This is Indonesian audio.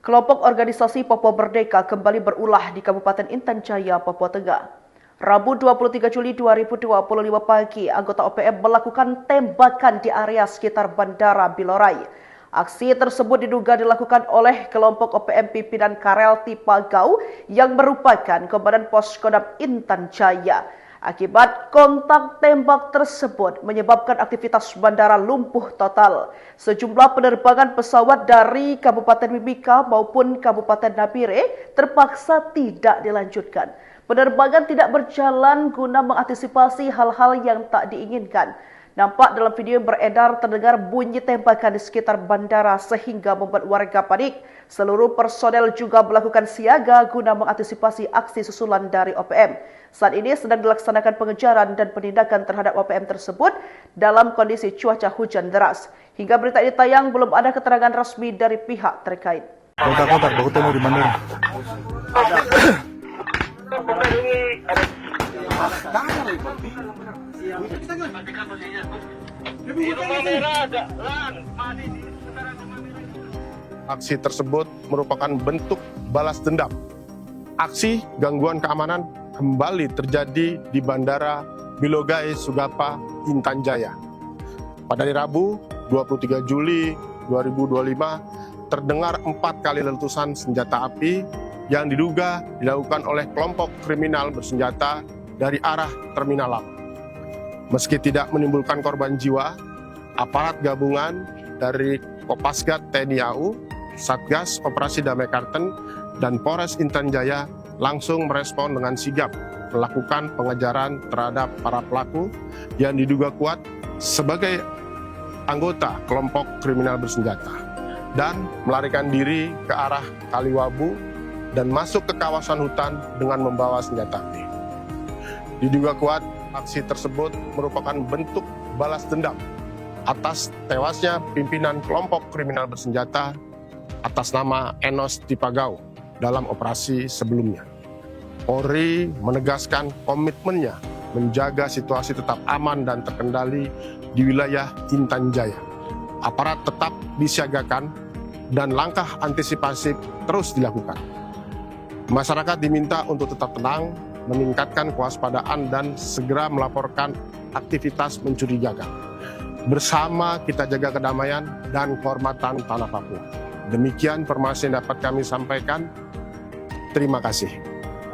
Kelompok organisasi Papua Merdeka kembali berulah di Kabupaten Intan Jaya, Papua Tengah. Rabu 23 Juli 2025 pagi, anggota OPM melakukan tembakan di area sekitar Bandara Bilorai. Aksi tersebut diduga dilakukan oleh kelompok OPM pimpinan Karel Tipagau yang merupakan Komandan Pos Kodam Intan Jaya. Akibat kontak tembak tersebut menyebabkan aktivitas bandara lumpuh total. Sejumlah penerbangan pesawat dari Kabupaten Mimika maupun Kabupaten Nabire terpaksa tidak dilanjutkan. Penerbangan tidak berjalan guna mengantisipasi hal-hal yang tak diinginkan. Nampak dalam video yang beredar terdengar bunyi tembakan di sekitar bandara sehingga membuat warga panik. Seluruh personel juga melakukan siaga guna mengantisipasi aksi susulan dari OPM. Saat ini sedang dilaksanakan pengejaran dan penindakan terhadap OPM tersebut dalam kondisi cuaca hujan deras. Hingga berita ini tayang belum ada keterangan resmi dari pihak terkait. Kontak, baku temu di mana? Aksi tersebut merupakan bentuk balas dendam. Aksi gangguan keamanan kembali terjadi di Bandara Bilogai Sugapa, Intan Jaya. Pada hari Rabu 23 Juli 2025 terdengar 4 kali letusan senjata api yang diduga dilakukan oleh kelompok kriminal bersenjata dari arah Terminal Laut. Meski tidak menimbulkan korban jiwa, aparat gabungan dari Kopasgat TNI AU, Satgas Operasi Damai Karten, dan Polres Intan Jaya langsung merespon dengan sigap melakukan pengejaran terhadap para pelaku yang diduga kuat sebagai anggota kelompok kriminal bersenjata dan melarikan diri ke arah Kaliwabu dan masuk ke kawasan hutan dengan membawa senjata api. Diduga kuat, aksi tersebut merupakan bentuk balas dendam atas tewasnya pimpinan kelompok kriminal bersenjata atas nama Enos Tipagau dalam operasi sebelumnya. Polri menegaskan komitmennya menjaga situasi tetap aman dan terkendali di wilayah Intan Jaya. Aparat tetap disiagakan dan langkah antisipasi terus dilakukan. Masyarakat diminta untuk tetap tenang, meningkatkan kewaspadaan dan segera melaporkan aktivitas mencurigakan. Bersama kita jaga kedamaian dan kehormatan tanah Papua. Demikian informasi yang dapat kami sampaikan. Terima kasih.